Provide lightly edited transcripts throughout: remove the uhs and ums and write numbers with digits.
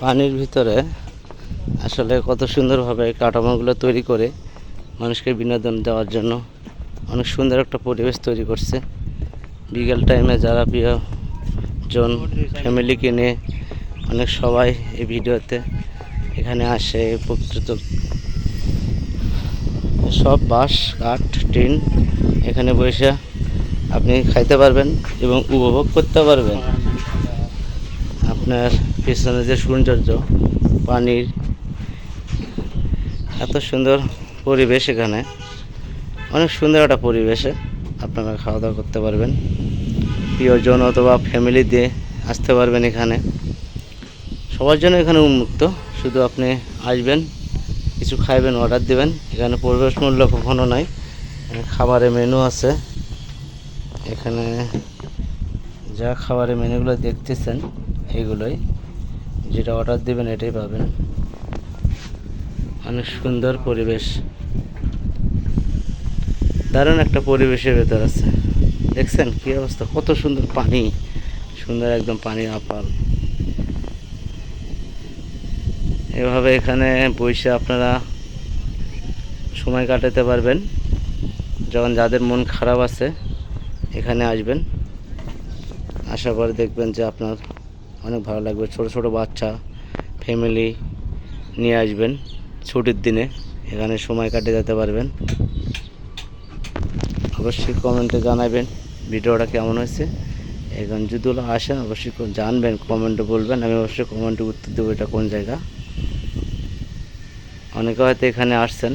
পানির ভিতরে আসলে কত সুন্দরভাবে কাঠামোগুলো তৈরি করে মানুষকে বিনোদন দেওয়ার জন্য অনেক সুন্দর একটা পরিবেশ তৈরি করছে। বিকেল টাইমে যারা প্রিয়জন ফ্যামিলিকে নিয়ে অনেক সবাই এই ভিডিওতে এখানে আসে। প্রকৃত সব বাঁশ কাঠ টিন, এখানে বসে আপনি খাইতে পারবেন এবং উপভোগ করতে পারবেন আপনার পিছনে যে সৌন্দর্য, পানির এত সুন্দর পরিবেশ। এখানে অনেক সুন্দর একটা পরিবেশে আপনারা খাওয়া দাওয়া করতে পারবেন। প্রিয়জন অথবা ফ্যামিলি দিয়ে আসতে পারবেন। এখানে সবার জন্য এখানে উন্মুক্ত, শুধু আপনি আসবেন, কিছু খাইবেন, অর্ডার দেবেন। এখানে প্রবেশ মূল্য কখনো নাই। খাবারের মেনু আছে এখানে, যা খাবারের মেনুগুলো দেখতেছেন এগুলোই, যেটা অর্ডার দেবেন এটাই পাবেন। অনেক সুন্দর পরিবেশ, দারুণ একটা পরিবেশের ভেতর আছে। দেখছেন কি অবস্থা, কত সুন্দর পানি, সুন্দর একদম পানি আপাল। এভাবে এখানে বসে আপনারা সময় কাটাতে পারবেন। যখন যাদের মন খারাপ আছে এখানে আসবেন, আসার পরে দেখবেন যে আপনার অনেক ভালো লাগবে। ছোট ছোট বাচ্চা ফ্যামিলি নিয়ে আসবেন, ছুটির দিনে এখানে সময় কাটিয়ে যেতে পারবেন। অবশ্যই কমেন্টে জানাবেন ভিডিওটা কেমন হয়েছে। এখন যদি আসেন অবশ্যই জানবেন, কমেন্টে বলবেন, আমি অবশ্যই কমেন্টে উত্তর দেবো এটা কোন জায়গা। অনেকে হয়তো এখানে আসছেন,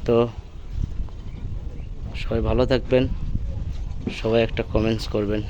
তো সবাই ভালো থাকবেন, সবাই একটা কমেন্টস করবেন।